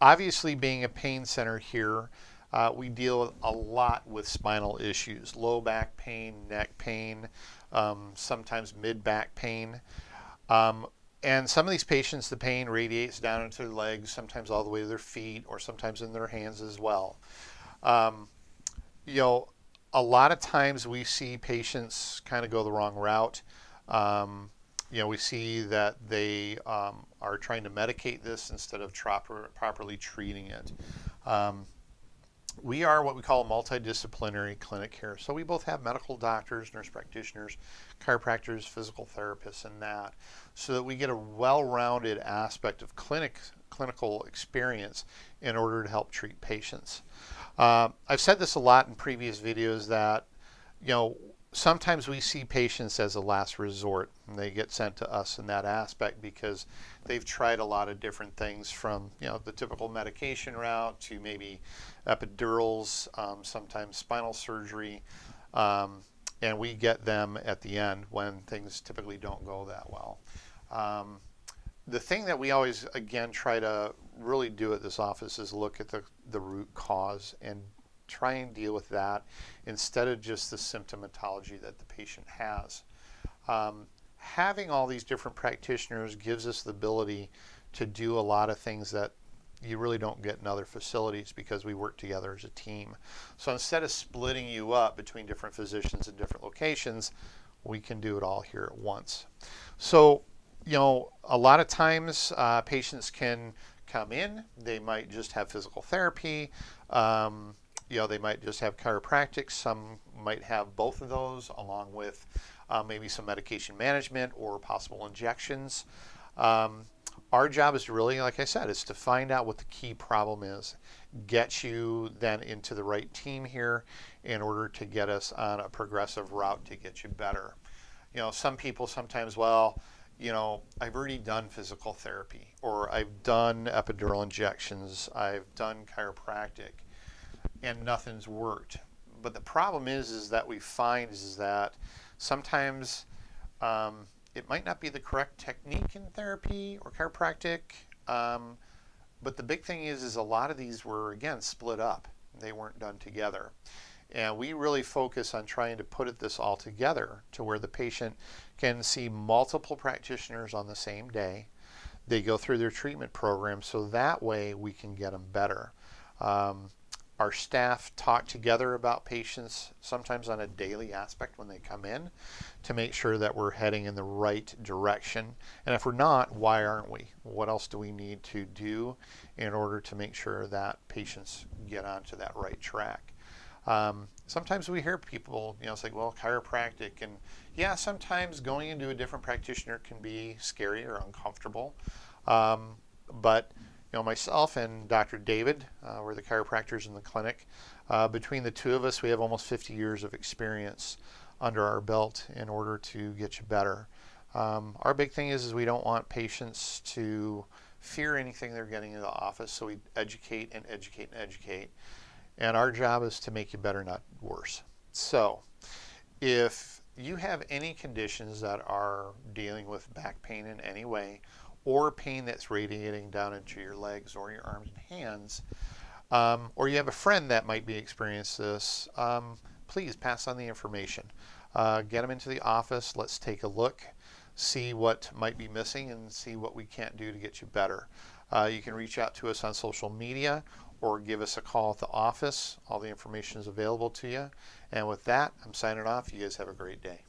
Obviously, being a pain center here, we deal a lot with spinal issues, low back pain, neck pain, sometimes mid back pain. Um, and some of these patients, the pain radiates down into their legs, sometimes all the way to their feet, or sometimes in their hands as well. Um, you know, a lot of times we see patients kind of go the wrong route. Um, we see that they are trying to medicate this instead of properly treating it. Um, we are what we call a multidisciplinary clinic here. So we both have medical doctors, nurse practitioners, chiropractors, physical therapists, and that, so that we get a well-rounded aspect of clinical experience in order to help treat patients. I've said this a lot in previous videos that, you know, sometimes we see patients as a last resort, and they get sent to us in that aspect because they've tried a lot of different things, from the typical medication route to maybe epidurals, sometimes spinal surgery, and we get them at the end when things typically don't go that well. The thing that we always, again, try to really do at this office is look at the root cause and try and deal with that instead of just the symptomatology that the patient has. Having all these different practitioners gives us the ability to do a lot of things that you really don't get in other facilities, because we work together as a team. So instead of splitting you up between different physicians in different locations, we can do it all here at once. So, a lot of times patients can come in, they might just have physical therapy, they might just have chiropractic, some might have both of those along with maybe some medication management or possible injections. Our job is to really, like I said, is to find out what the key problem is, get you then into the right team here in order to get us on a progressive route to get you better. Some people sometimes, I've already done physical therapy, or I've done epidural injections, I've done chiropractic, and nothing's worked. But the problem is that we find is that sometimes it might not be the correct technique in therapy or chiropractic, but the big thing is a lot of these were, again, split up. They weren't done together. And we really focus on trying to put this all together to where the patient can see multiple practitioners on the same day. They go through their treatment program, so that way we can get them better. Our staff talk together about patients sometimes on a daily aspect when they come in, to make sure that we're heading in the right direction. And if we're not, why aren't we? What else do we need to do in order to make sure that patients get onto that right track? Sometimes we hear people, say, well, chiropractic, and yeah, sometimes going into a different practitioner can be scary or uncomfortable. But myself and Dr. David, we're the chiropractors in the clinic. Between the two of us, we have almost 50 years of experience under our belt in order to get you better. Our big thing is we don't want patients to fear anything they're getting in the office, so we educate and educate and educate. And our job is to make you better, not worse. So if you have any conditions that are dealing with back pain in any way, or pain that's radiating down into your legs or your arms and hands, or you have a friend that might be experiencing this, please pass on the information. Get them into the office. Let's take a look, see what might be missing, and see what we can't do to get you better. You can reach out to us on social media or give us a call at the office. All the information is available to you. And with that, I'm signing off. You guys have a great day.